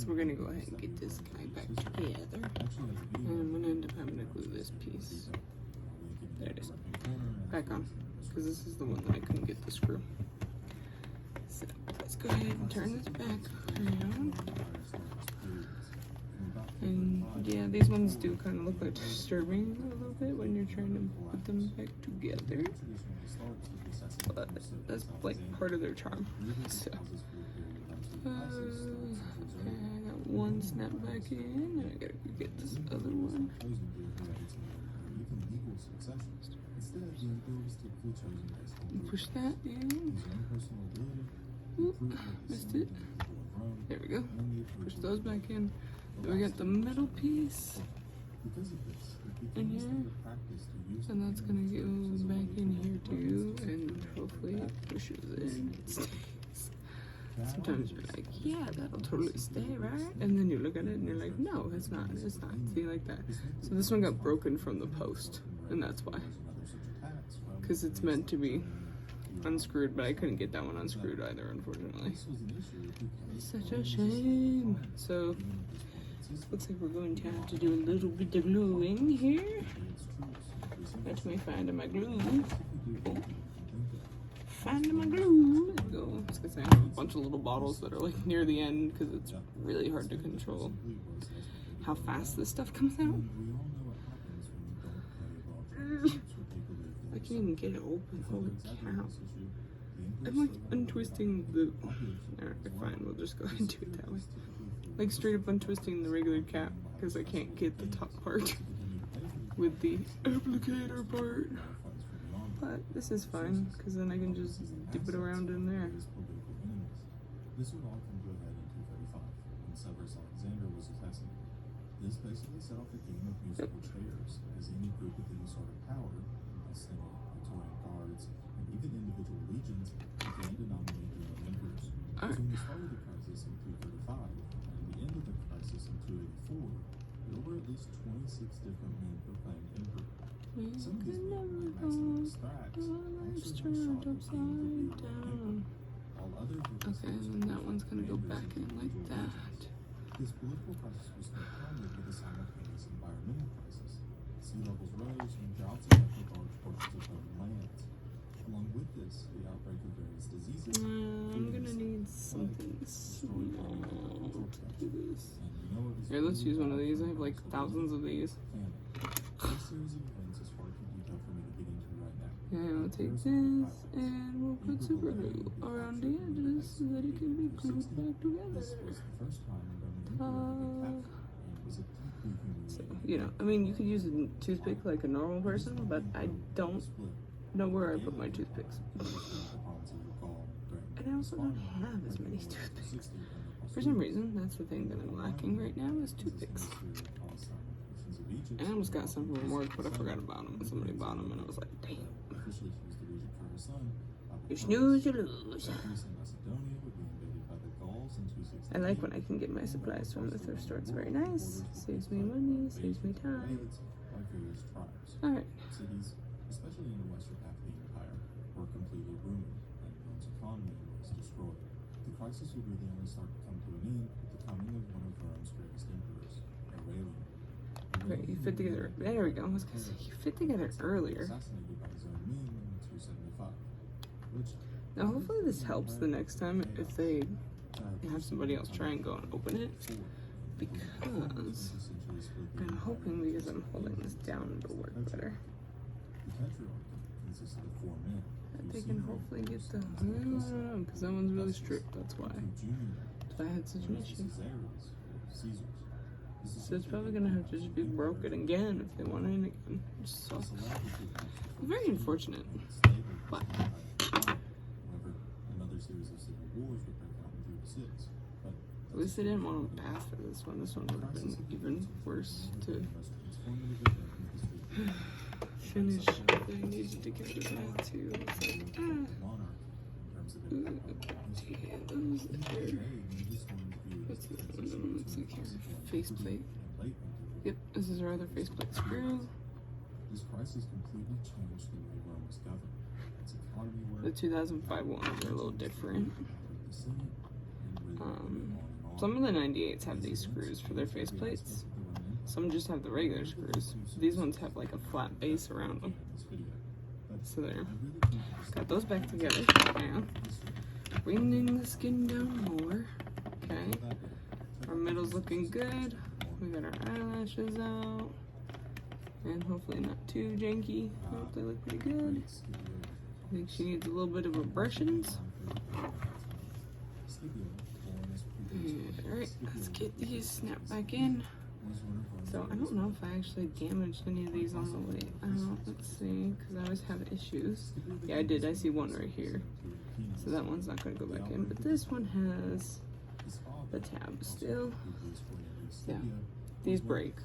So we're gonna go ahead and get this guy back together. And I'm gonna end up having to glue this piece. There it is. Back on. Because this is the one that I couldn't get the screw. So let's go ahead and turn this back around. And yeah, these ones do kind of look like disturbing a little bit when you're trying to put them back together. But that's like part of their charm. So, okay, I got one snap back in, and I gotta get this other one. Push that in. Oop, missed it. There we go. Push those back in. Then we got the middle piece in here, and that's gonna go back in here too, and hopefully it pushes in. It stays. Sometimes you're like, yeah, that'll totally stay, right? And then you look at it and you're like, no, it's not. It's not. See, like that. So this one got broken from the post, and that's why. Because it's meant to be unscrewed, but I couldn't get that one unscrewed either, unfortunately. Such a shame. So looks like we're going to have to do a little bit of gluing here. Let me find my glue. Find my glue. There we go. I was gonna say I have a bunch of little bottles that are like near the end because it's really hard to control how fast this stuff comes out. I can't even get it open. Holy cow. I'm like untwisting the. Alright, fine, we'll just go ahead and do it that way. Like straight up untwisting the regular cap because I can't get the top part with the applicator part. But this is fine because then I can just dip it around in there. This would all come to a head in 235 when Severus Alexander was assassin. This basically set off a game of musical chairs, as any group with any sort of power, a Senate, Praetorian guards, and even individual legions, began to nominate their own emperors. So when the start of the crisis in 235 and the end of the crisis in 284, there were at least 26 different men proclaimed emperor. Some of these men, like Maximus Thrax, actually had shot upside down. Okay, and then that one's gonna go back in like that. This political crisis was compounded with a simultaneous environmental crisis. Sea levels rose and droughts affected large portions of urban lands. Along with this, the outbreak of various diseases. I'm gonna need something small to do this. Here, let's use one of these. I have like thousands of these. This series of events is far too detailed for me to get into right now. And we'll take this and we'll put super glue around the edges so that it can be glued back together. So, you know, I mean, you could use a toothpick like a normal person, but I don't know where I put my toothpicks. And I also don't have as many toothpicks. For some reason, that's the thing that I'm lacking right now is toothpicks. And I almost got some from work, but I forgot about them. Somebody bought them, and I was like, damn. You snooze, you lose. I like when I can get my supplies from the thrift store. It's very nice. Saves me money, saves me time. Alright. Cities, especially in the western half of the empire, were completely ruined, and Rome's economy was destroyed. The crisis would really only start to come to an end with the coming of one of Rome's greatest emperors, Aurelian. Okay, you fit together. There we go. I was gonna say you fit together earlier. Assassinated by his own men in 275, which Now, hopefully, this helps the next time if they have somebody else try and go and open it. Because I'm hoping, because I'm holding this down, it'll work better. the patriarch consisted of 4 men. That they can hopefully get the. I don't know, because that one's really strict. That's why. I had such an issue. So it's probably gonna have to just be broken again if they want it in again. So very unfortunate. But at least they didn't want to pass for this one. This one would have been even worse to finish. They needed to get rid of that too. It's like, those there. What's this one? Looks like here. Faceplate. Yep, this is our other faceplate screw. This crisis completely changed the way Rome was governed. Its economy The 2005 ones are a little different. Some of the 98s have these screws for their faceplates. Some just have the regular screws. These ones have like a flat base around them. So there. Got those back together now. Bringing the skin down more. Okay. Our middle's looking good. We got our eyelashes out. And hopefully not too janky. I hope they look pretty good. I think she needs a little bit of a brushings. Alright, let's get these snapped back in. So I don't know if I actually damaged any of these on the way out. Let's see, because I always have issues. Yeah, I did. I see one right here. So that one's not going to go back in. But this one has the tab still. Yeah, these break.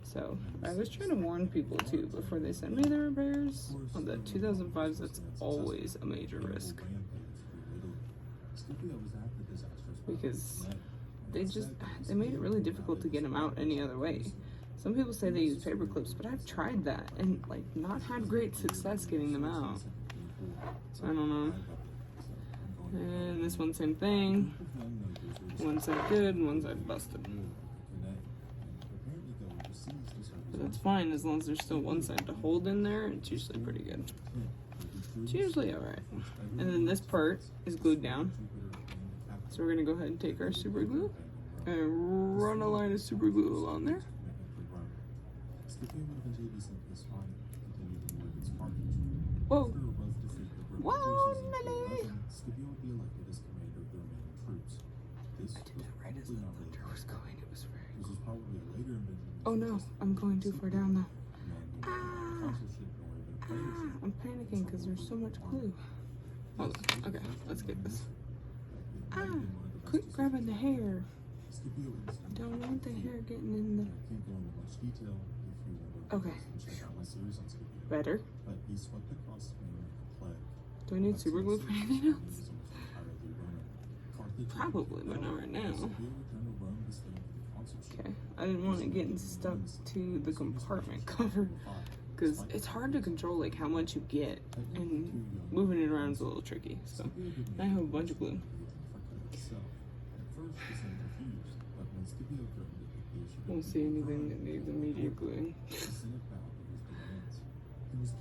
So I was trying to warn people too before they send me the repairs. On the 2005s, that's always a major risk. Because they made it really difficult to get them out any other way. Some people say they use paper clips, but I've tried that and like not had great success getting them out. So I don't know. And this one, same thing. One side good, one side busted. But that's fine as long as there's still one side to hold in there. It's usually pretty good. It's usually alright. And then this part is glued down. So we're gonna go ahead and take our super glue and run a line of super glue along there. Whoa! Whoa, Nelly! I did that right as the winter was going. It was very cool. Oh no, I'm going too far down though. I'm panicking because there's so much glue. Hold on. Okay, let's get this. Quit grabbing the hair. Don't want the hair getting in the... Okay. Better. Do I need super glue for anything else? Probably, but not right now. Okay. I didn't want it getting stuck to the compartment cover because it's hard to control like how much you get, and moving it around is a little tricky. So I have a bunch of glue. Don't see anything that needs immediate gluing.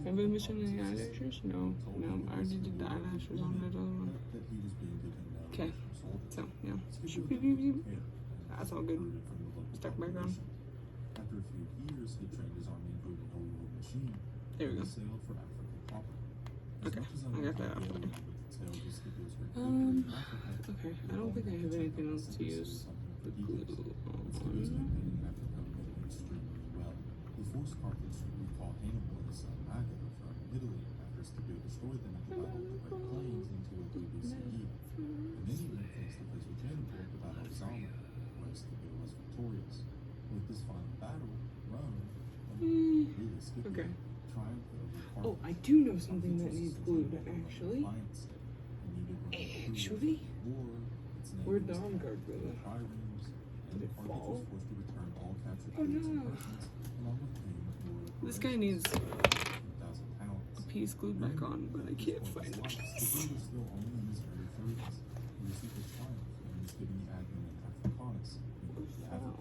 Have I missed any eyelashes? No, I already did the eyelashes on that other one. Okay, so yeah, that's all good. Stuck back on. There we go. Okay, I got that out of the way. Okay, I don't think I have anything else to use the glue on. Okay. Oh, I do know something that needs glued, actually. Where'd the arm guard go? Did it fall? Oh no! This guy needs a piece glued back on, but I can't find the piece. Wow.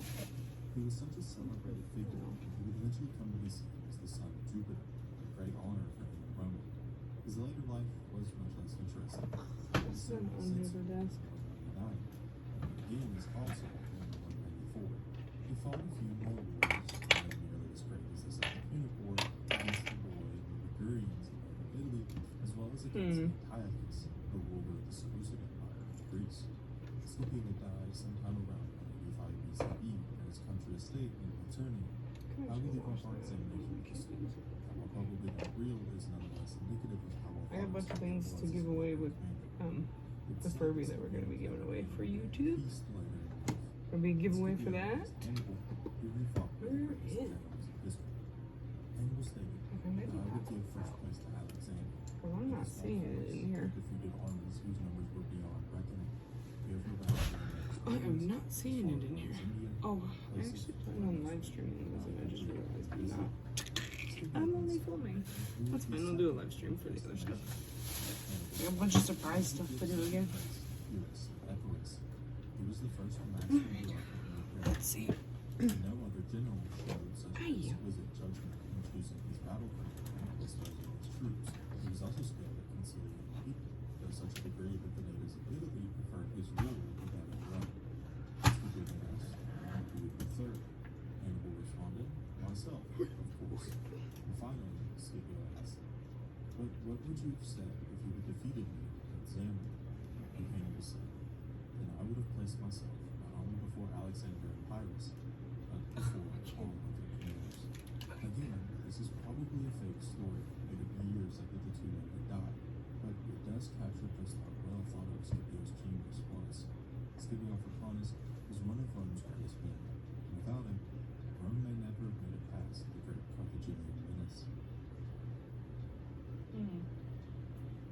He was such a celebrated figure, he would eventually come to be seen as the son of Jupiter, a great honor for him in Rome. His later life was much less interesting. Some under the desk. Again, is also in 194. He fought a few more wars, nearly as great as the Second Punic War, against the boy and the Ligurians in northern Italy, as well as against Antiochus, the ruler of the Seleucid Empire of Greece. Scipio died sometime around 185 BCE at his country estate in Paternia. How we leave our hearts in while probably not real is nonetheless indicative of how I have a bunch of things to give away with the Furby that we're going to be giving away for YouTube. Gonna be a giveaway for that. Where is it? Okay, maybe not. Well, I'm not seeing it in here. I am not seeing it in here. Oh, I actually planned on live streaming this and I just realized I'm not. I'm only filming. That's fine, we'll do a live stream for the other stuff. I got a bunch of surprise stuff to do again. the first master warrior of Let's see. no other general showed such exquisite judgment in choosing his battlefield and disposing his troops. He was also skilled at conciliating people, to such a degree that the natives of Italy preferred his rule to that of Rome. Mr. Goodness, who would be third? Hannibal responded, myself, of course. And finally, Scipio asked, but what would you have said if you had defeated me at Zambia? And Hannibal said, then I would have placed myself not only before Alexander and Pyrrhus, but before all other commanders. Again, this is probably a fake story made up years after the two men had died, but it does capture just how well thought of Scipio's genius was. Scipio Africanus was one of Rome's greatest men, and without him, Rome may never have made it past the great Carthaginian menace.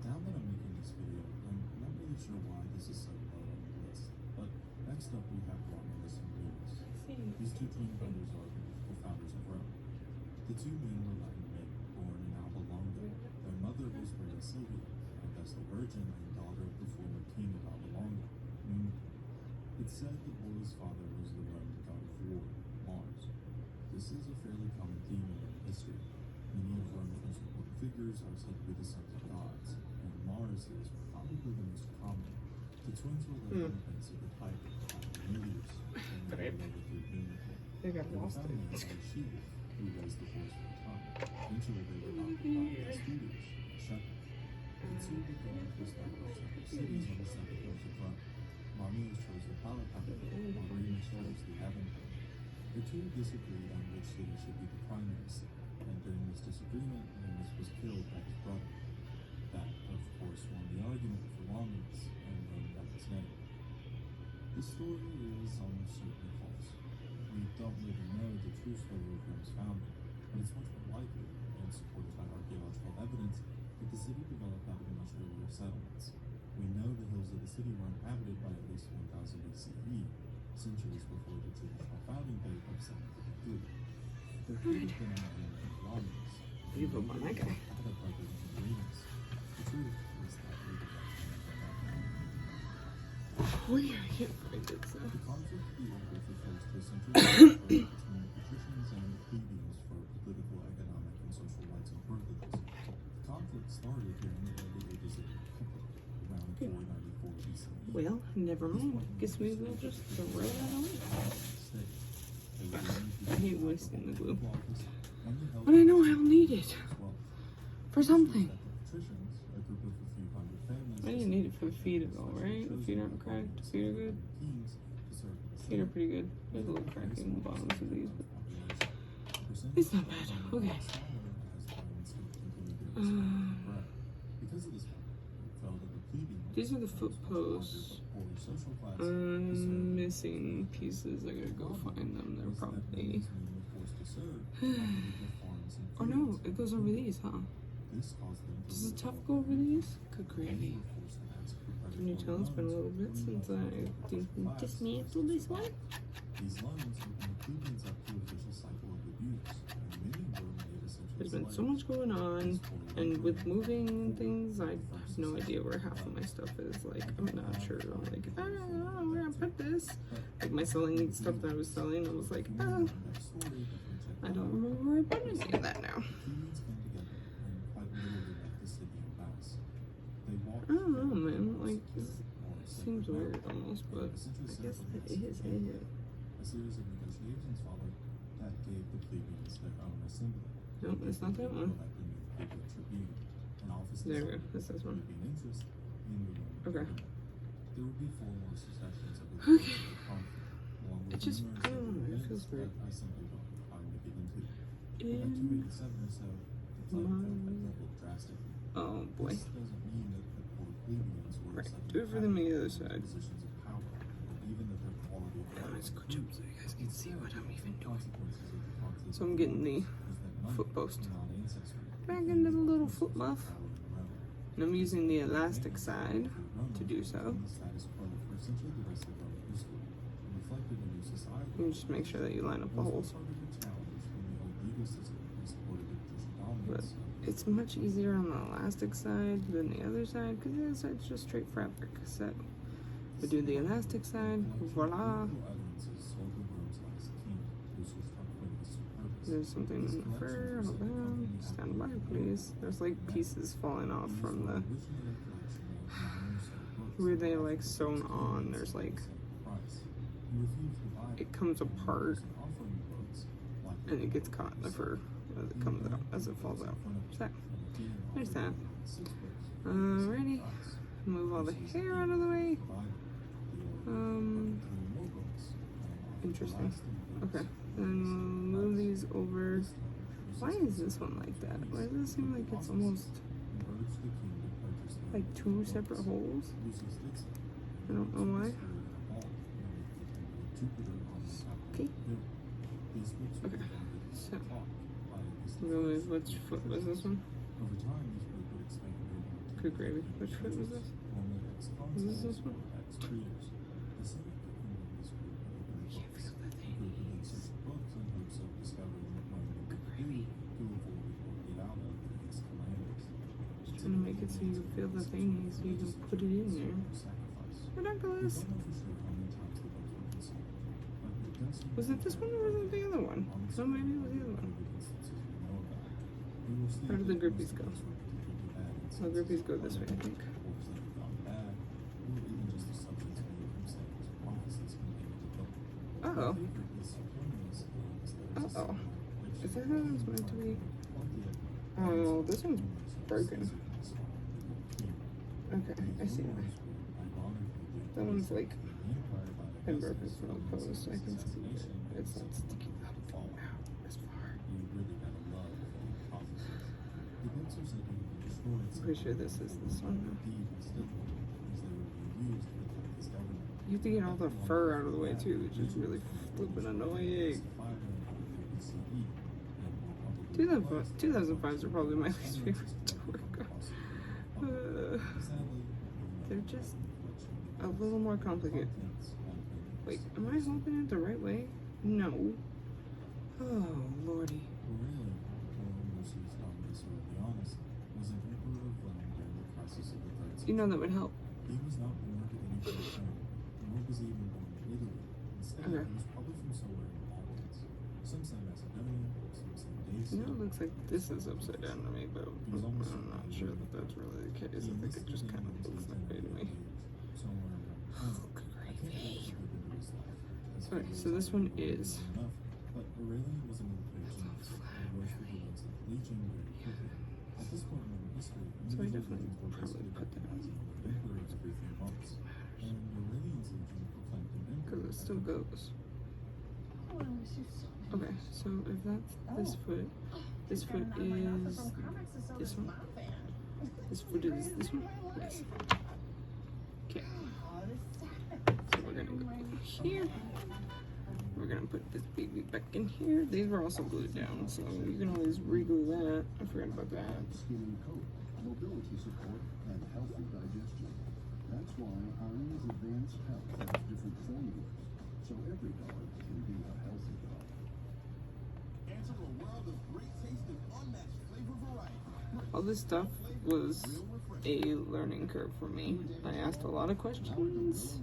Now that I'm making this video, I'm not really sure why this is so low on the list, but next up we have Romulus and Remus. These two twin brothers are the founders of Rome. The two men were Latin men, born in Alba Longa. Their mother was Rhea Silvia, and thus the virgin and daughter of the former king of Alba Longa. It's said that Laura's father was the Roman god of war, Mars. This is a fairly common theme in Roman history. Many of Rome's most important figures are said to be the sons of gods, and Mars is probably the most common. The twins were left on the banks of the Tiber by Aurelius, and they were over through Newmarket. They got lost found in a sheep who raised the horse for a time. Eventually they were adopted by the Studios, a shepherd. The two began to establish separate cities on the separate coast of Rome. Romulus chose the Palatine, while Remus chose the Aventine. The two disagreed on which city should be the primary city, and during this disagreement, Remus was killed by his brother. That, of course, won the argument for Romulus, and Rome got its name. This story is almost certainly false. We don't really know the true story of Rome's founding, but it's much more likely, and supported by archaeological evidence, that the city developed out of much earlier settlements. We know the hills of the city were inhabited by at least 1000 BCE, centuries before the traditional founding date of 753. There could have been an element of Romulus. You vote on that guy. Had a brother named Remus. The truth is that we would like to know that. Wait, I can't find it, so. The conflict of the Emperors refers to a century between the patricians and the plebeians for political, economic, and social rights and privileges. The conflict started during the early ages of the Republic, around 494 BCE. Well, never mind. Guess we will just throw that on. I hate wasting the glue. But I know I'll need it. For something. I didn't need it for the feet at all, right? The feet aren't cracked. The feet are good. Feet are pretty good. There's a little crack in the bottoms of these, but it's not bad. Okay. These are the foot posts. I'm missing pieces. I gotta go find them. They're probably. Oh no, it goes over these, huh? Does the top go over these? Good gravy. Can you tell it's been a little bit since I dismantled this one? There's been so much going on, and with moving and things, I have no idea where half of my stuff is. Like, I'm not sure. I'm like, I don't know where I put this. Like, my selling stuff that I was selling, I was like, I don't remember where I put any of that now. I don't know, man. Like, this seems weird almost, but I guess that is it. A series of negotiations followed that gave the plebeians their own assembly. Nope, it's not that one. There we go. This is one. Okay. There would be 4 more successions of the Okay. conflict. It just, I don't know, it feels weird. I simply don't have time to get into. By 287 or so, the plague had doubled drastically. Oh boy. This doesn't mean that the poor plebeians were Right. suddenly Do it for them on the other side. positions of power, or even that their quality of life. Let's go jump so you guys can see what I'm even doing. Consequences of the conflict So I'm getting the was that none foot post. of the ancestry Back into the little foot muff. And I'm using the elastic side to do so. You just make sure that you line up the holes. But it's much easier on the elastic side than the other side, because the other side's just straight fabric. So We do the elastic side. Voila. There's something in the fur. Hold on. Stand by, please. There's like pieces falling off from the where they like sewn on. There's like it comes apart and it gets caught in the fur as it comes out, as it falls out. So there's that. Alrighty. Move all the hair out of the way. Interesting. Okay. Then move these over. Why is this one like that? Why does it seem like it's almost like two separate holes? I don't know why. Okay. Okay. So, which foot was this one? Good gravy. Which foot was this? Was this one? Trying to make it so you feel the thingy so you can put it in there. Ridiculous. Was it this one or was it the other one? No, maybe it was the other one. Where do the grippies go? The grippies go this way, I think. Uh-oh. Uh-oh. Is that how it's meant to be? Oh, this one's broken. Okay, I see that. That one's like been broken from the post. I can see it. It's not sticking up out as far. I'm pretty sure this is this one. You have to get all the fur out of the way too, which is really flippin' annoying. 2005s are probably my least favorite to work on. They're just a little more complicated. Wait, am I holding it the right way? No. Oh, lordy. You know that would help. Okay. You know, it looks like this is upside down to me, but I'm not sure that that's really the case. I think it just kind of looks that way to me. Oh, gravy. Alright, so this one is. So I definitely probably put that on. Because it still goes. Okay, so if that's this foot is this one. This foot is this one? Yes. Okay. So we're gonna go here. We're gonna put this baby back in here. These were also glued down, so you can always re-glue that. I forgot about that. Mobility support and healthy digestion. That's why Iron's Advanced Health has different formulas, so every dog can be a healthy dog. Enter a world of great taste and unmatched flavor variety. All this stuff was a learning curve for me. I asked a lot of questions.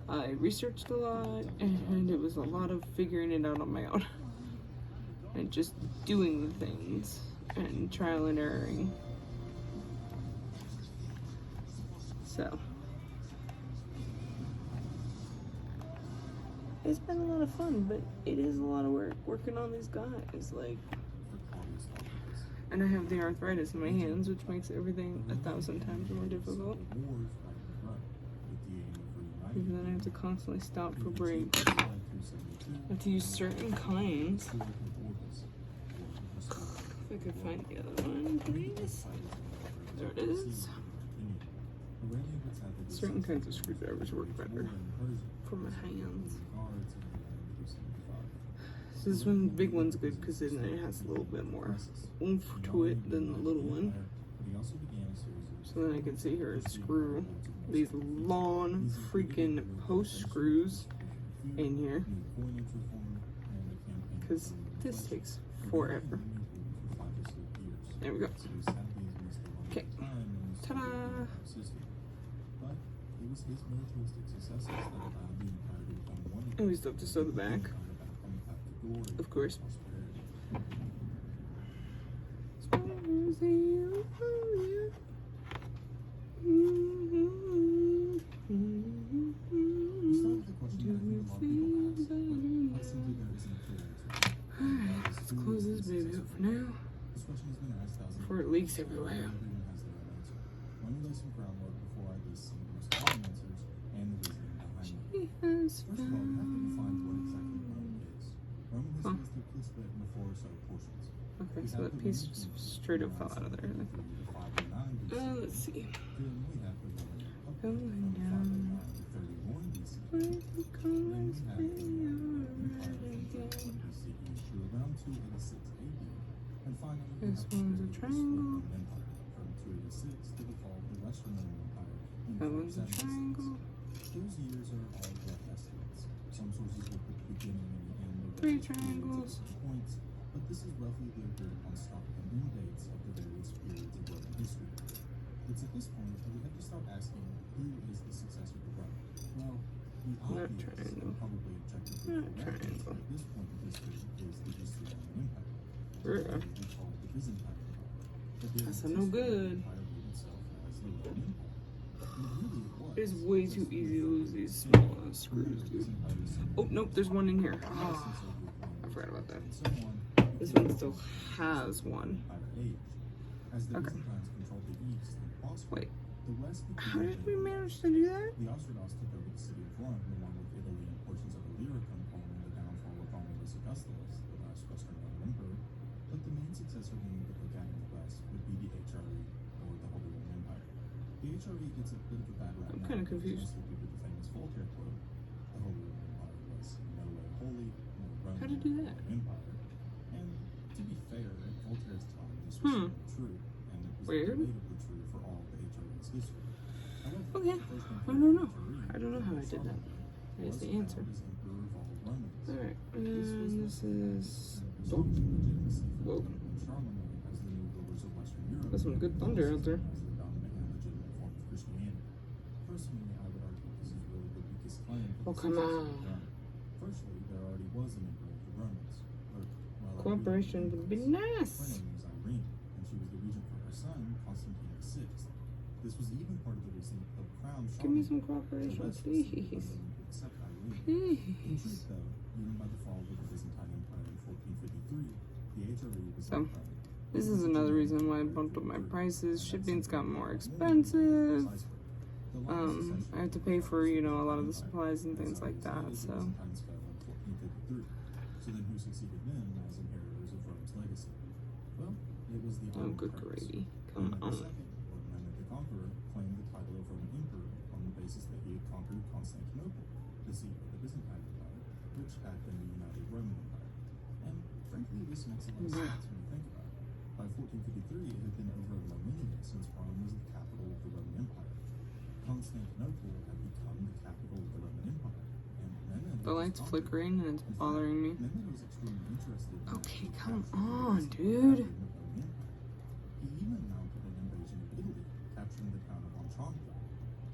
I researched a lot, and it was a lot of figuring it out on my own. And just doing the things and trial and erroring. So it's been a lot of fun, but it is a lot of work working on these guys, like, and I have the arthritis in my hands, which makes everything 1,000 times more difficult. Because then I have to constantly stop for breaks. I have to use certain kinds. If I could find the other one, please. There it is. Certain kinds of screwdrivers work better for my hands. So this one, big one's good because then it has a little bit more oomph to it than the little one. So then I can see here and screw these long freaking post screws in here. Because this takes forever. There we go. Okay. Ta-da! It was his militaristic successes that allowed the empire to become one of And we still have to sew the back, of course. Alright, let's close this baby up for now. Before it leaks everywhere. Let me lay some groundwork before I list some of the most common answers and the reasoning behind them. She has First of all, you have to define found. what exactly Rome is. Rome is typically split into 4 subportions. Okay, so that piece just straight up fell out of there. Let's see. Then we have the Roman Republic Going from down. 509 to 31 BC. Where's the colors Then they we have the are Roman Empire red from 31 again? BCE to around 286 AD. And finally, we This have the one's a British triangle. Roman Empire from 286 to the fall of the Western Roman Empire in That one's a 476. triangle. Those years are all rough estimates. Some sources will put the beginning and the end of 3 those periods triangles. at different points, but this is roughly the agreed upon start and end dates of the various periods of Roman history. It's at this point that we have to start asking, who is the successor to Rome? Well, the Not obvious triangle. and probably objectively Not correct answer triangle. at this point in history is the Eastern Roman Empire. Yeah. We call it the Byzantine Empire. But the That's no Eastern good. Empire viewed itself as the Roman Empire. And really it was. It's way too easy to lose these small ass screws, dude. Oh, nope, there's one in here. Oh, I forgot about that. This one still has one. Okay. Wait, how did we manage to do that? The Ostrogoths took over the city of Rome, along with Italy and portions of Illyricum, following the downfall of Romulus Augustulus, the last Western Roman emperor. But the main successor we need to look at in the West would be the HRE, or the Holy Roman Empire. The HRE gets a bit of a bad rap. I'm kinda confused. Mostly due to the famous Voltaire quote: "The Holy Roman Empire was no way holy, no Roman How to do that? Empire." And to be fair, at Voltaire's time, this was certainly true, and it was Weird. debatably true for all of the HRE's history. However, Okay, the first I don't know. I don't know how I did that. There's the answer. Alright, and this is... Oh, whoa. There's some good thunder out there. Oh, come on. Firstly, there already was an emperor of the Romans. Cooperation would be nice. Her name was Irene, and she was the regent for her son, Constantine VI. This was even part of the reason that the crown Give me some cooperation, please. Except Irene. In Please. truth, though, even by the fall of the Byzantine Empire in 1453, the HRE was So, not crowned. this is another reason why I bumped up my prices. Shipping's got more expensive. I have to pay for, you know, a lot of the supplies and things like that, so. So then who succeeded them as inheritors of Rome's legacy? Well, it was the Oh, Ottoman good Turks. gravy. Come Mehmed on. II, or Mehmed the Conqueror, claimed the title of Roman Emperor on the basis that he had conquered Constantinople, the seat of the Byzantine Empire, which had been the United Roman Empire. And frankly, this makes a lot of sense when you think about it. By 1453, it had been over a millennia since Rome was the capital of the Roman Empire. Constantinople had become the capital of the Roman Empire, and Mehmed The light's was flickering and it's bothering me. Mehmed was extremely interested in Okay, the come capture of on, the dude. Roman Empire. He even mounted an invasion of Italy, capturing the town of Otranto.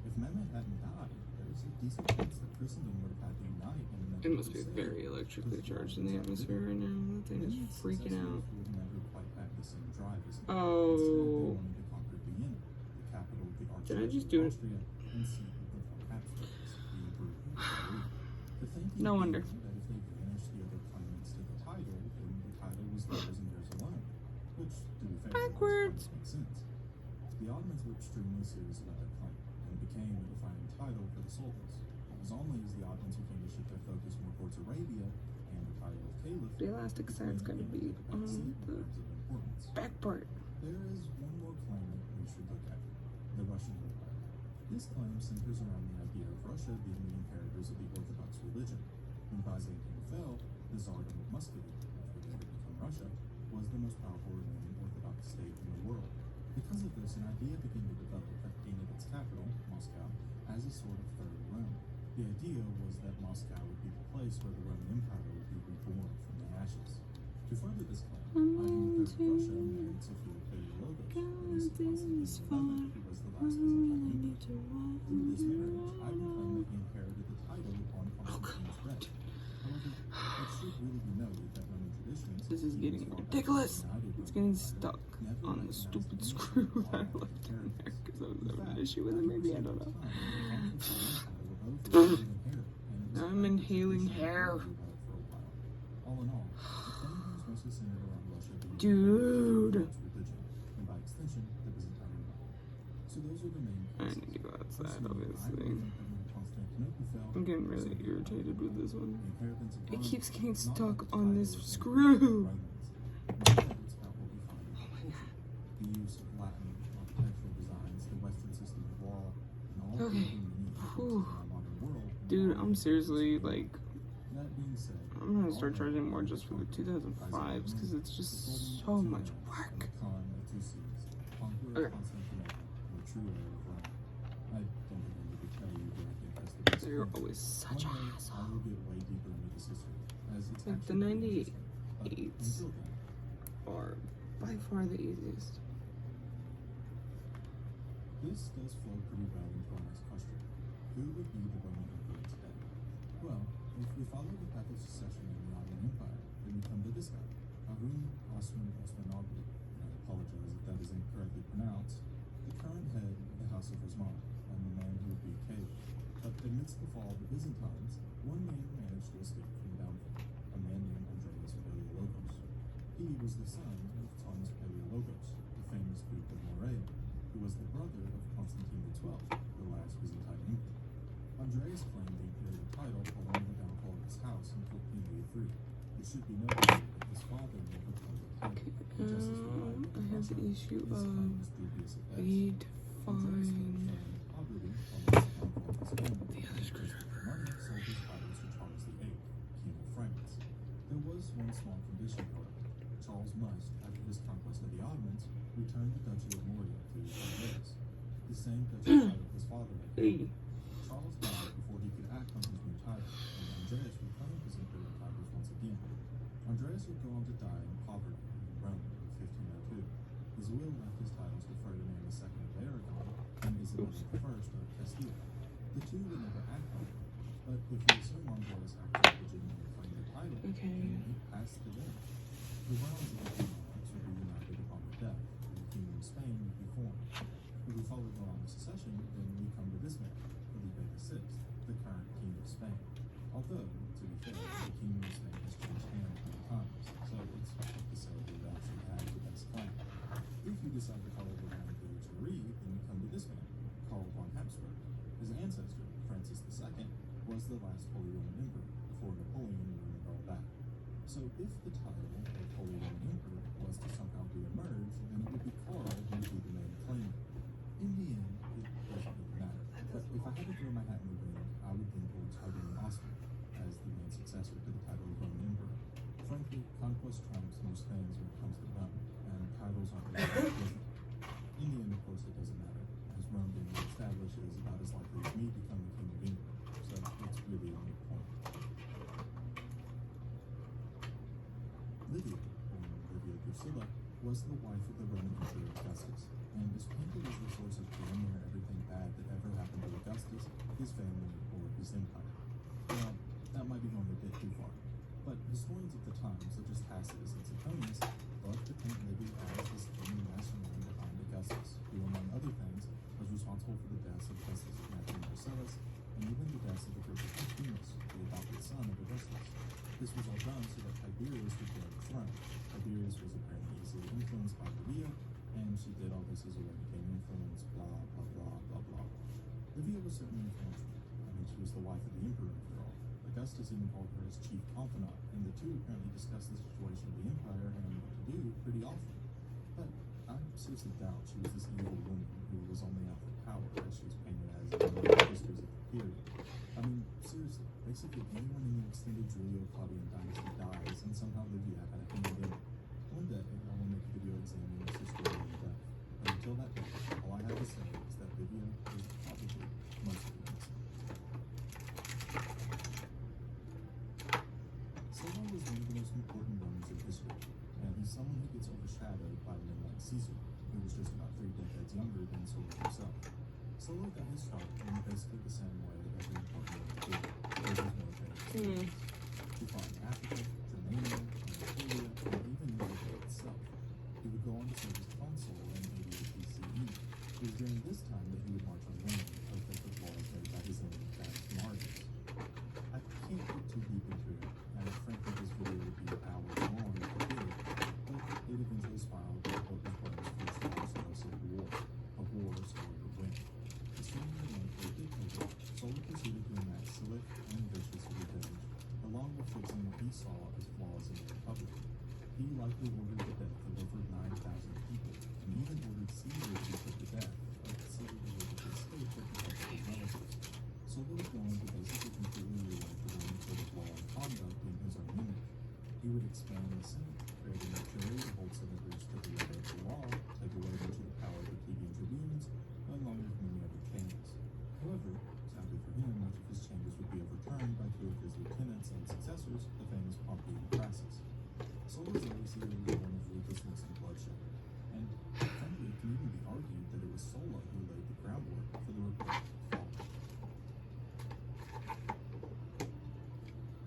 If Mehmed hadn't died, there's a decent chance that Christendom would have had to unite in an It must be very electrically charged in the atmosphere right now. That thing is freaking out. Would never quite have the same drive as him. Oh. Instead, they wanted to conquer Vienna, the capital of the Did I Archduchy just of do it? Austria and seat of the von Habsburgs, the Emperor of Italy. The thinking No wonder. being that if they banished the other claimants to the title, then the title was theirs and theirs alone, which, to be fair, Backwards. makes sense. The Ottomans were extremely serious about their claim, and it became a defining title for the sultans. It was only as the Ottomans began to shift their focus more towards Arabia and the title of Caliph. The elastic side's gotta be on the back part. There is one more claim that we should look at, the Russian Empire. This claim centers around the idea of Russia being the inheritors of the Orthodox religion. When Byzantium fell, the Tsardom of Muscovy, after they had become Russia, was the most powerful remaining Orthodox state in the world. Because of this, an idea began to develop that gained its capital, Moscow, as a sort of third Rome. The idea was that Moscow would be the place where the Roman Empire would be reborn from the ashes. To further this claim, Ivan III of Russia married Sophia Paleologos, the niece of Constantine VII, who was the last Byzantine emperor. Through this marriage, This is getting ridiculous. It's getting stuck on the stupid screw that I left in there because I was having an issue with it. Maybe, I don't know. Now I'm inhaling hair. All in all, the claim was mostly centered around Russia being Dude. religion, and by extension, the Byzantine Empire. So those are the main I cases. need to go outside, Personally, obviously. I believe that when Constantinople fell, I'm getting really irritated with this one. the inheritance of It Rome keeps getting was not stuck like on the this titles and screw. Romans. Instead, it's about what we find in our culture. The use of Latin architectural designs, the Western system of law, and all of the Okay. many differences Whew. in our modern world. Dude, I'm seriously like, That being said, I'm gonna start charging more just for the 2005s because it's just so much work. Okay. So you're always such an asshole. Like the 98s are by far the easiest. This does flow pretty well into our next question. Who would be the Roman emperor today? Well, if we follow the path of succession in the Ottoman Empire, then we come to this guy, Harun Osmanoglu. I apologize if that is incorrectly pronounced. The current head of the House of Osman, and the man who would be king. But amidst the fall of the Byzantines, one man managed to escape from the downfall, a man named Andreas Paleologos. He was the son of Thomas Paleologos, the famous Duke of Morea, who was the brother of Constantine XII, the last Byzantine emperor. Andreas claimed the imperial title along the downfall of his house in 1483. It should be noted that his father never held the title. I have the issue of need to find the other screwdriver. There was one small condition, however. Charles must, after his conquest of the Ottomans, return the Duchy of Morea to Andreas, the same duchy title his father had. Hey. Charles died before he could act on his new title, and Andreas reclaimed his imperial titles once again. Andreas would go on to die in poverty in Rome in 1502. His will left his titles to Ferdinand II of Aragon and Isabella I of Castile. The two would never act on it, but if we assume Andreas actually legitimately claimed the title, then it passed to them. The realms of the two monarchs would be united upon their death, and the Kingdom of Spain would be formed. If we follow the line of succession, then we come to this man, Felipe VI, the current King of Spain. Although, to be fair, the Kingdom of Spain has changed hands many times, so it's hard to say who actually has the best claim. If you decide to follow the line of the read, then we come to this man, Karl von Habsburg. His ancestor, Francis II, was the last Holy Roman Emperor before Napoleon ruined all that. So if the title of Holy Roman Emperor was to somehow re-emerge, then it would be Karl who would be the main claimant. In the end, it doesn't really matter. But if I had to throw my hat in the ring, I would lean towards Harun Osman as the main successor to the title of Roman Emperor. Frankly, conquest trumps most things when it comes to Rome, and titles aren't really different. In the end, of course, it doesn't matter, as Rome being established is about as likely as me becoming king of England, so it's really a moot point. Livia, or Livia Drusilla, was the wife of the Roman Emperor Augustus, and as painful as the source of blame or everything bad that ever happened to Augustus, his family, or his empire. Well, that might be going a bit too far, but historians of the time, such as Tacitus and Suetonius, love to paint Livia as this thin mastermind behind Augustus, who, among other things, was responsible for the deaths of Festus and Marcellus, and even the deaths of the Emperor Constantine, the adopted son of Augustus. This was all done so that Tiberius would get the throne. Tiberius was apparently easily influenced by Livia, and she did all this as a way to gain influence, blah, blah, blah, blah, blah. Livia was certainly influential. I mean, she was the wife of the emperor, after all. Augustus even called her his chief confidant, and the two apparently discussed the situation of the empire and what to do pretty often. But I seriously doubt she was this evil woman who was only out for power, as she was painted as in the histories of the period. I mean, seriously, basically anyone in the extended Julio-Claudian dynasty dies, and somehow Livia had a hand in it. One day, I will make a video examining this history of death. But until that day, all I have to say is that Livia is probably mostly innocent. Sulla was one of the most important Romans in history, and he's someone who gets overshadowed by men like Caesar, who was just about 3 decades younger than Sulla himself. Sulla got his start in basically the same way that every important Roman did, with his military experience. He fought in Africa, Germania, Anatolia, and during this time that he would march on Rome, protect the laws made by his own fast margins. I can't get too deep into it, and frankly this video would be hours long if it did, but it eventually spiraled into what was Rome's first large-scale civil war, a war Sulla would win. Assuming the name for a dictator, Sulla proceeded to enact slick and vicious revenge, along with fixing what he saw as flaws in the republic. He likely ordered the death of over 9,000 people, and even ordered Caesar to be put to death, but Caesar delivered the state for protecting his relatives. Sulla was going to basically completely rewrite the Roman code of law and conduct in his own image. He would expand the Senate, creating a jury to hold senators to the letter of the law, take away much of the power of the plebeian tribunes, along with many other changes. However, sadly for him, much of his changes would be overturned by two of his lieutenants and successors, the famous Pompey and Crassus. Sulla's legacy would be one of ruthlessness and bloodshed, and frankly, it can even be argued that it was Sulla who laid the groundwork for the Republic's fall.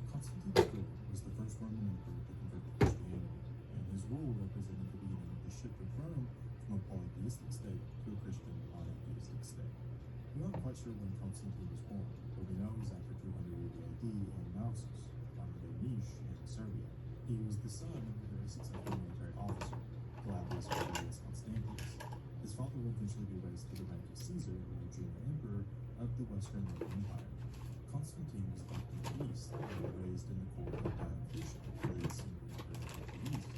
Constantine Brittle was the first Roman emperor to convert to Christianity, and his rule represented the beginning of the shift of Rome from a polytheistic state to a Christian monotheistic state. We aren't quite sure when Constantine was born, but we know he's after 280 AD in Naussus, modern-day Niche in Serbia. He was the son of a very successful military officer, Claudius Claudius Constantius. His father would eventually be raised to the rank of Caesar, or junior emperor, of the Western Roman Empire. Constantine was born in the East and raised in the court of Diocletian, the senior emperor of the East.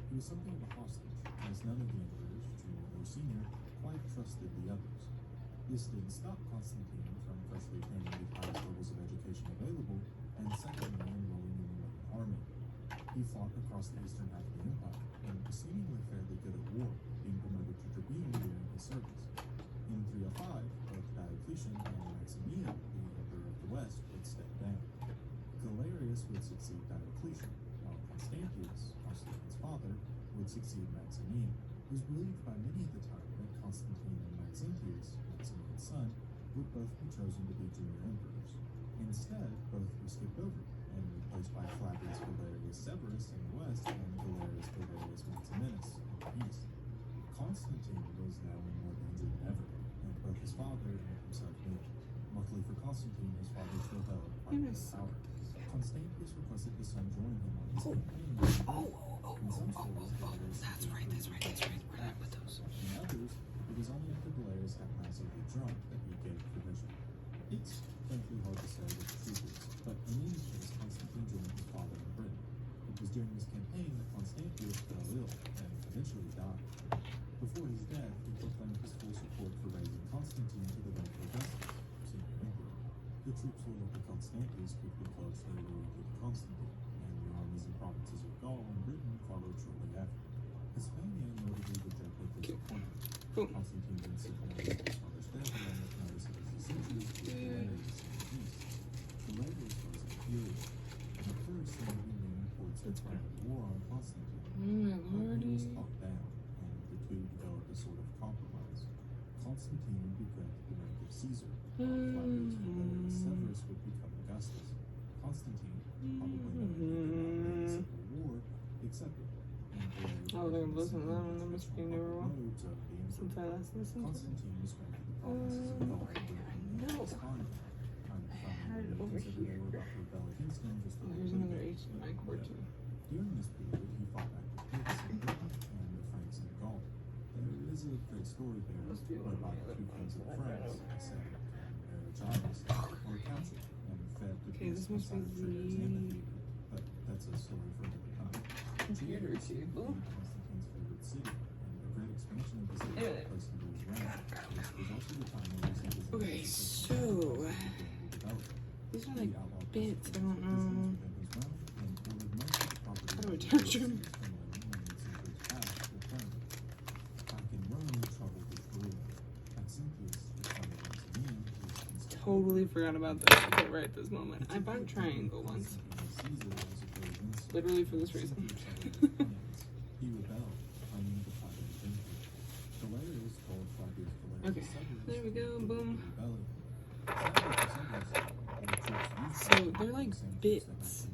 He was something of a hostage, as none of the emperors, junior or senior, quite trusted the others. This didn't stop Constantine from firstly attaining the highest levels of education available, and secondly enrolling in the Roman army. He fought across the eastern half of the empire, and was seemingly fairly good at war, being promoted to tribune during his service. In 305, both Diocletian and Maximian, the emperor of the west, would step down. Galerius would succeed Diocletian, while Constantius, Constantine's father, would succeed Maximian. It was believed by many at the time that Constantine and Maxentius, Maximian's son, would both be chosen to be junior emperors. Instead, both were skipped over and replaced by Flavius Valerius Severus in the west and Galerius Valerius Maximinus in the east. Constantine was now in more danger than ever, and both his father and himself knew it. Luckily for Constantine, his father still held primary power. Constantius requested his son join him on his campaign. That's right. Where did I put those? In others, it was only after Galerius got massively drunk that he gave permission. It's frankly hard to say what the truth is, but in any case, Constantine joined his father in Britain. It was during this campaign that Constantius fell ill and eventually died. Before his death, he proclaimed his full support for raising Constantine to the rank of Augustus, senior emperor. The troops loyal to Constantius quickly closed their loyalty to Constantine, and the armies and provinces of Gaul and Britain followed shortly after. Hispania notably rejected this appointment. Constantine then submitted his father's death along with notice of his essentials to Galerius in the east. Galerius was furious, and at first some of the main reports had planned war on Constantine. But he was talked down, and the two developed a sort of compromise. Constantine would be granted the rank of Caesar, while Flavius Valerius Severus would become Augustus. Constantine, probably knowing he could not win the civil war, accepted. Oh, they're listening to that one. That must be a newer one. Since I last listened to it. Constantine was granted the provinces of Gaul and Britain. I had it over here. Oh, here's another HDMI cord too. During this period, he fought back the Picts in Britain and the Franks in Gaul. There is a great story there whereby the two kings of France, Cedric and Aristobulus, were council and fed the Okay, this must be the but that's a story for another time. computer too. Constantine's favorite city, and a great expansion of the city took place under his reign. It was also the time when he was Okay, so these are like bits. I don't know. How do I attach them? Totally forgot about this right at this moment. I bought a triangle once. Literally for this reason. Okay, there we go, boom. So they're like bits.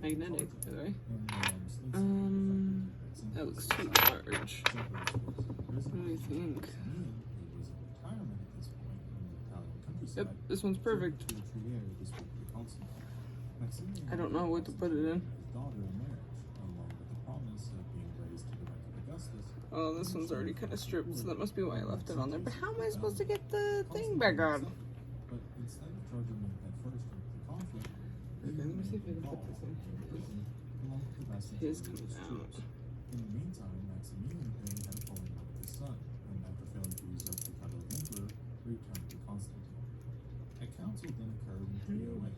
Magnetic, by the way. That looks too large. What do you think? Yep, this one's perfect. I don't know what to put it in. Oh, this one's already kind of stripped, so that must be why I left it on there. But how am I supposed to get the thing back on? Okay, let me see if I can put this in here. His coming out. In the meantime, Maximilian had a falling out with his son, and after failing to usurp the title of emperor, returned to Constantine. A council then occurred in 308, where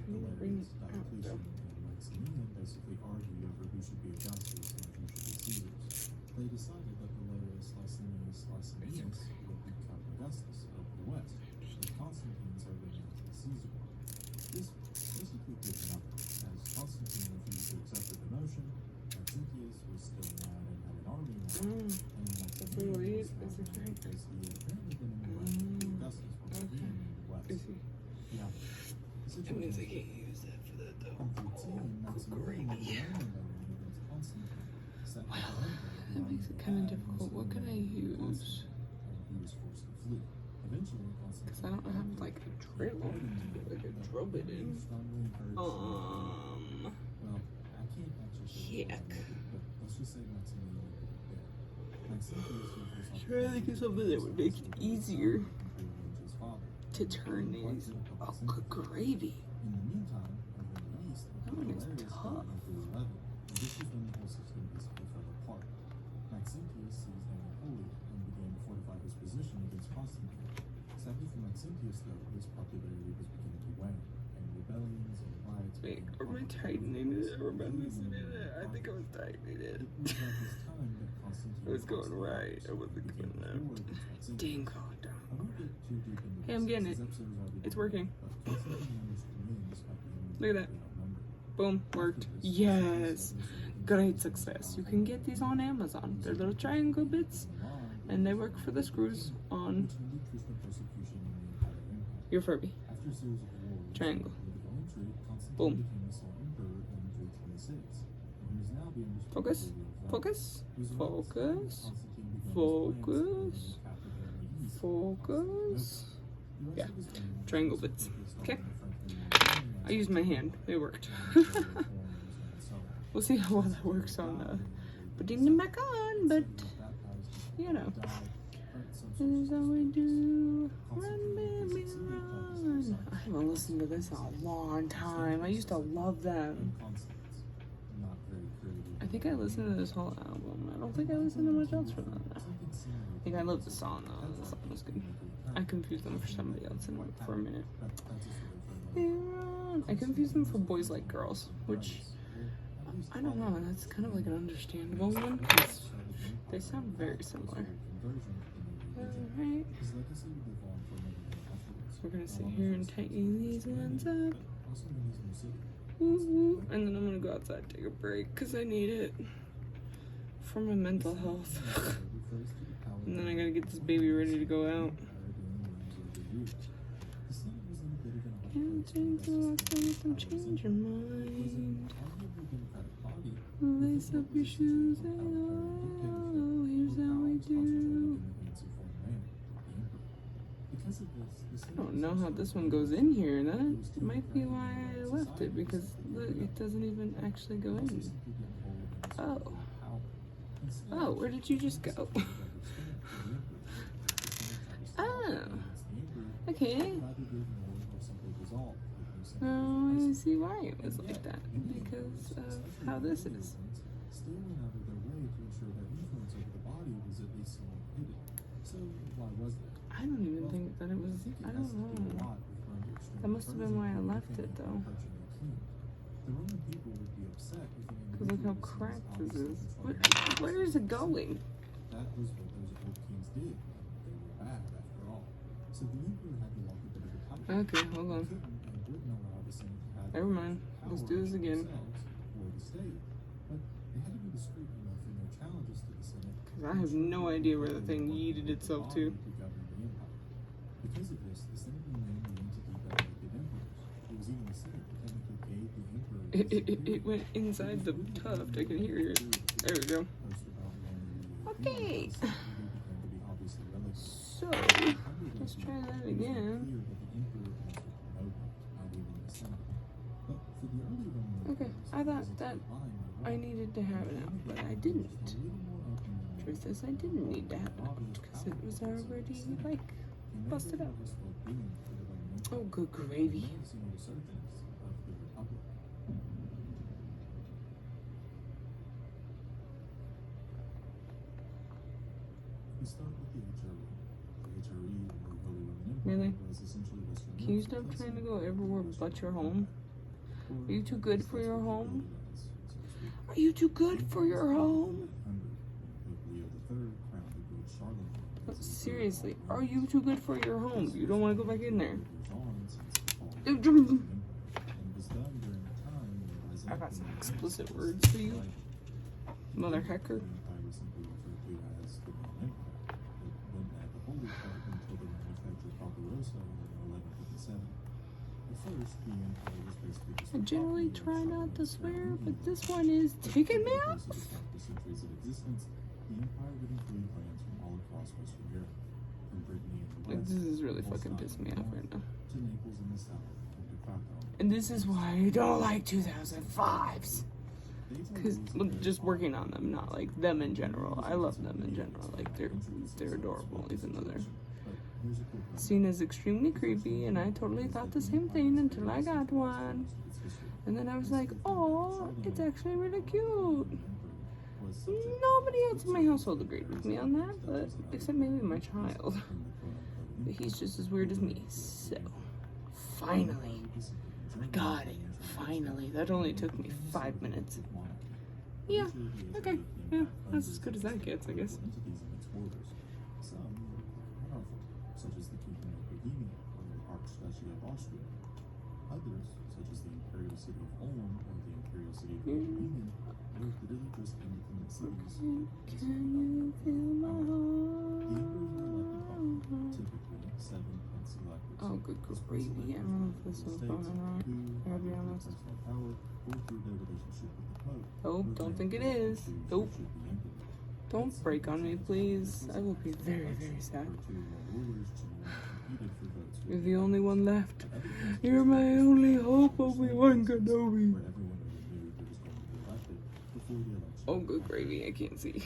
Galerius, Diocletian, and Maximilian basically argued over who should be Augustus and who should be Caesars. They decided that Galerius Licinius Licinius would become Augustus of the West, with Constantine serving as the Caesar. This basically did nothing, as Constantine refused to accept the demotion. Maxentius was still mad and had an army now, and Maximilian was mad because he had apparently been in the West with Augustus while being in the West. Yeah. That means I can't use that for that though. Wow, that makes it kind of difficult. What can I use? Because I don't have like a drill. Like a drill bit in. Heck. Try to think of something that would make it easier to turn these. Oh, good gravy. That one is tough. Maxentius seized Anatolia and began to fortify his position against Constantine. Sadly for Maxentius, though, his popularity was beginning to wane, and rebellions and riots. Wait, am I tightening it? Or am I listening to it? I think I was tightening it. It was going right. I wasn't going left. Dang, calm down. Hey, I'm getting it. It's working. Look at that. Boom, worked. Yes. Great success. You can get these on Amazon. They're little triangle bits, and they work for the screws on your Furby. Triangle. Boom. Focus. Focus. Focus. Focus. Focus. Yeah. Triangle bits. Okay. I used my hand. It worked. We'll see how well that works on putting them back on, but you know. This is how we do. Run, baby, run. I haven't listened to this in a long time. I used to love them. I think I listened to this whole album. I don't think I listened to much else from them. I think I love the song though. The song was good. I confused them for somebody else for a minute. I confused them for Boys Like Girls, which I don't know. That's kind of like an understandable one because they sound very similar. Alright. So we're gonna sit here and tighten these ones up. Woo-woo. And then I'm gonna go outside and take a break because I need it for my mental health. And then I gotta get this baby ready to go out. Can't change the locks, don't let them change your mind. Lace up your shoes and oh, here's how we do. I don't know how this one goes in here. That might be why I left it, because look, it doesn't even actually go in. Oh. Oh, where did you just go? Oh. Okay. Now I see why it was like that, because of how this is. I don't even think that it was, I don't know. That must have been why I left it though. Because look how cracked this is. Where is it going? Okay, hold on. Never mind. Let's do this again. Because I have no idea where the thing yeeted itself to. It went inside the tuft. I can hear it. There we go. Okay. So, let's try that again. Okay, I thought that I needed to have it out, but I didn't. Truth is, I didn't need to have it out because it was already, like, busted out. Oh, good gravy. We start with the HRE. The HRE, or Holy Roman Empire, Really? was essentially Western Can you Europe, stop plus trying to some go everywhere but your home? Are you too good for your home? Are you too good for your home? Seriously, are you too good for your home? You don't want to go back in there. I got some explicit words for you, mother hecker. I generally try not to swear, but this one is taking me off. The empire would include lands from all across Western Europe, from Brittany in the Like, west, this is really fucking pissing me off right now. to Naples in the south, and to Krakow. And this is why I don't like 2005s. Because, well, just working on them, not like them in general. I love them in general. Like, they're adorable, even though they're seen as extremely creepy. And I totally thought the same thing until I got one. And then I was like, oh, it's actually really cute. Nobody else in my household agreed with me on that, but except maybe my child. But he's just as weird as me. So, finally, I got it. Finally. That only took me 5 minutes. Yeah, okay. Yeah, that's as good as that gets, I guess. Some were powerful, such as the Kingdom of Bohemia or the Archduchy of Austria. Others, such as the Imperial City of Ulm or the Imperial City of Bohemia, were literally just independent cities. Can you feel my The emperors were elected by heart? typically 7 pence electors. Oh, good gravy. I don't know if this is going on. I gotta be honest. Personal power or through their relationship with the Pope. Oh, don't think it is. Nope. Don't break on me, please. I will be very, very sad. You're the only one left. You're my only hope, Obi-Wan Kenobi. Oh, good gravy. I can't see.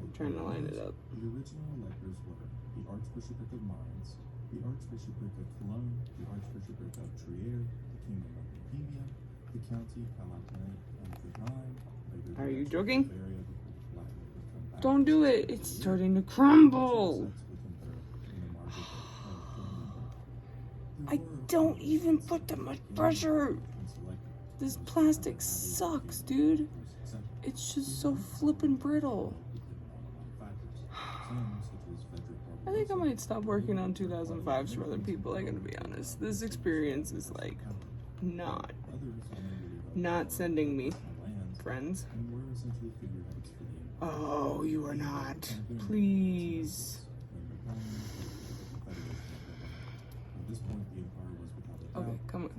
I'm trying to line it up. The original electors were the Archbishopric of Mainz, the Archbishopric of Cologne, the Archbishopric of Trier, the Kingdom of Bohemia, the County Palatinate of the Rhine. Are you joking? Don't do it. It's starting to crumble. I don't even put that much pressure. This plastic sucks, dude. It's just so flippin' brittle. I think I might stop working on 2005s for other people, I gotta be honest. This experience is like not sending me friends. Oh, you are not. Please. Okay, come on.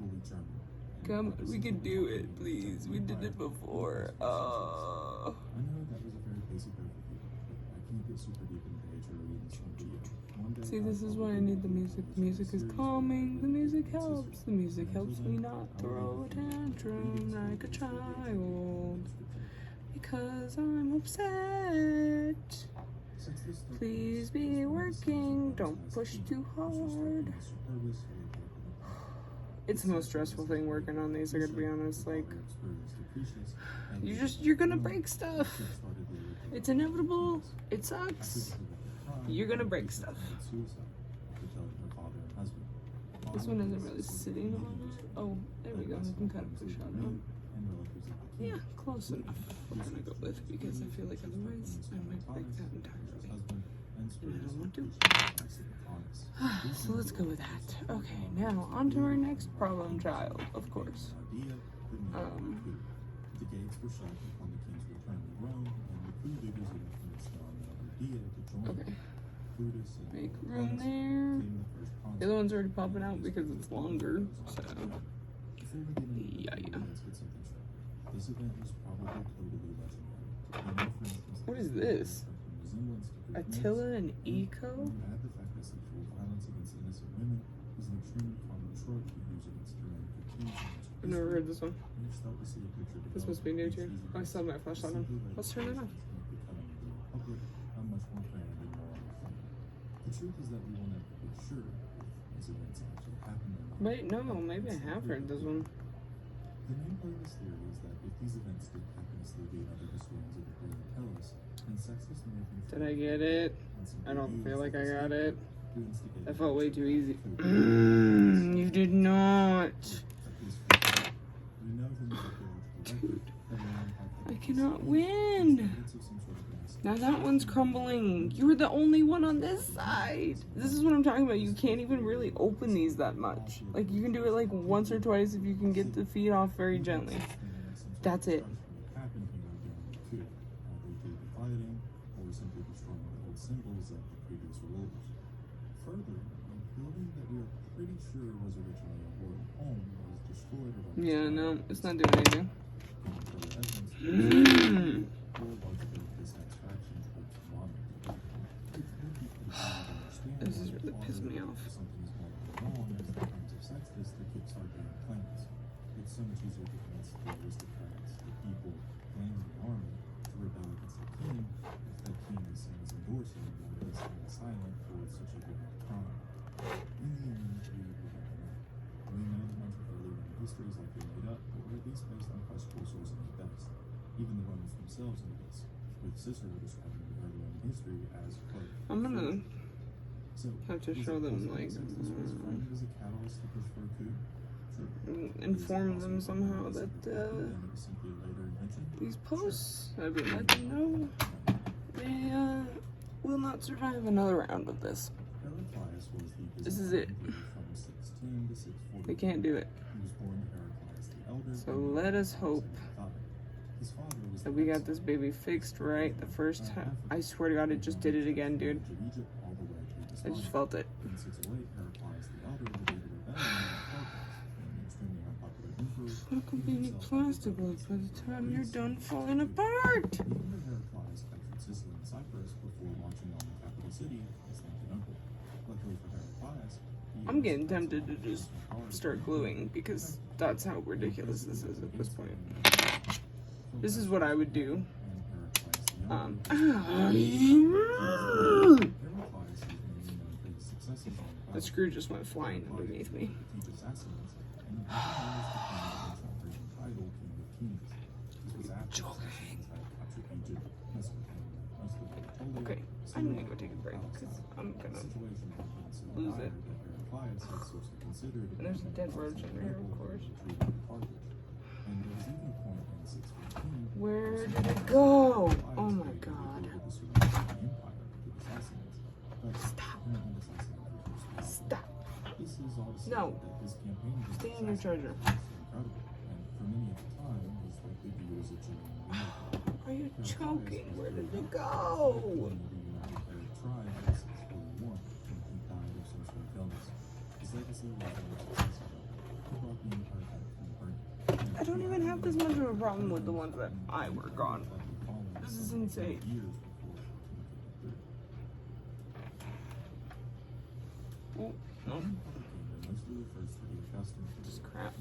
Come on, we can do it, please. We did it before. I know that was a very basic overview, but I can't get super deep into HRE in this one video. See, this is why I need the music. The music is calming. The music helps. The music helps me not throw a tantrum like a child. Because I'm upset. Please be working. Don't push too hard. It's the most stressful thing working on these, I gotta be honest. Like, you're gonna break stuff. It's inevitable. It sucks. You're gonna break stuff. This one isn't really sitting on it. Oh, there we go. I can kind of push on it. Yeah, close enough. We're gonna go with, because I feel like otherwise I might break that entirely. And I don't want to. So let's go with that. Okay, now on to our next problem child, of course. Okay. Make room there. The other one's already popping out because it's longer, so. Yeah. What is this? Attila and Eco? I've never heard this one. You start to see a picture This must be new too. Oh, I still have my flashlight on. Let's turn it off. The truth is that we will never be sure if these events actually happen or not. Wait, no, maybe I have heard this one. The main part of this theory is that if these events did happen as they do other historians of the period tell us, then sexist may have been Did I get it? I don't feel like I got it. to instigate That felt way too easy. You did not. We know from the archaeological record that Rome had I cannot win. evidence of some sort of mass Now that one's crumbling. You were the only one on this side. This is what I'm talking about. You can't even really open these that much. Like, you can do it like once or twice if you can get the feet off very gently. That's it. happened here during the coup, either through rioting or simply destroying the old symbols of the previous rulers. Further, a building that we are pretty sure was originally a royal home was destroyed or Yeah, no, it's not doing anything. This is really pissing me off. It's so much easier to convince the aristocrats, the people, claiming the army to rebel against the king if that king is seen as endorsing or is staying silent for such a great crime. In the end, we don't know. We know that much of early Roman history is likely made up, but we're at least based on questionable sources at best. Even the Romans themselves knew this, with Cicero describing the early Roman history as, quote, I'm gonna so, have to show them, like, this was framed as a catalyst to push for a coup? Sure. inform them somehow that these posts, I would let them know they will not survive another round of this. This is it. They can't do it. So let us hope that we got this baby fixed right the first time. I swear to God, it just did it again, dude. I just felt it. What a convenient plastic look by the time you're done falling apart. I'm getting tempted to just start gluing because that's how ridiculous this is at this point. This is what I would do. The screw just went flying underneath me. Okay, I'm gonna go take a break because I'm gonna lose it. And there's a dead roach in there, of course. Where did it go? Oh my God. Stop. Stop. No. Stay in your treasure. Are you choking? Where did it go? I don't even have this much of a problem with the ones that I work on. This is insane. Oh, no. Just crap.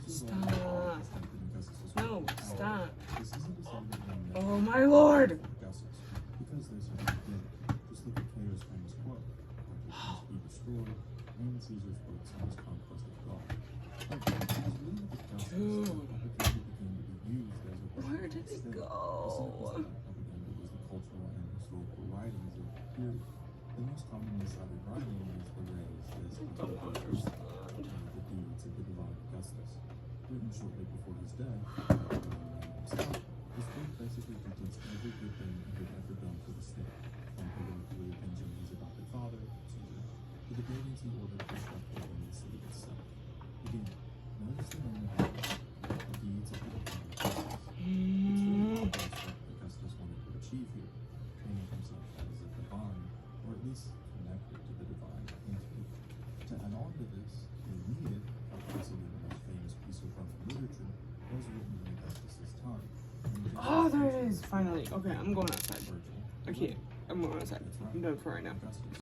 Stop. No, stop. Oh my Lord. Dude. Where did it go? The most commonly cited writing is the Refurbishment, the deeds of the divine Augustus, written shortly before his death. This book basically contains every good thing he had ever done for the state, from heroically avenging his adopted father, Caesar, to the buildings he ordered constructed in the city itself. Again, notice the name of the deeds of the divine Augustus. It's really obvious what Augustus wanted to achieve here, training himself as a divine, or at least connected to the divine entity. To add on to this, the Aeneid, possibly the most famous piece of Roman literature, was written in Augustus's time. Oh, there it is, finally. Okay, I'm going outside. Virgil, I can't. I'm going outside. I'm done for right now.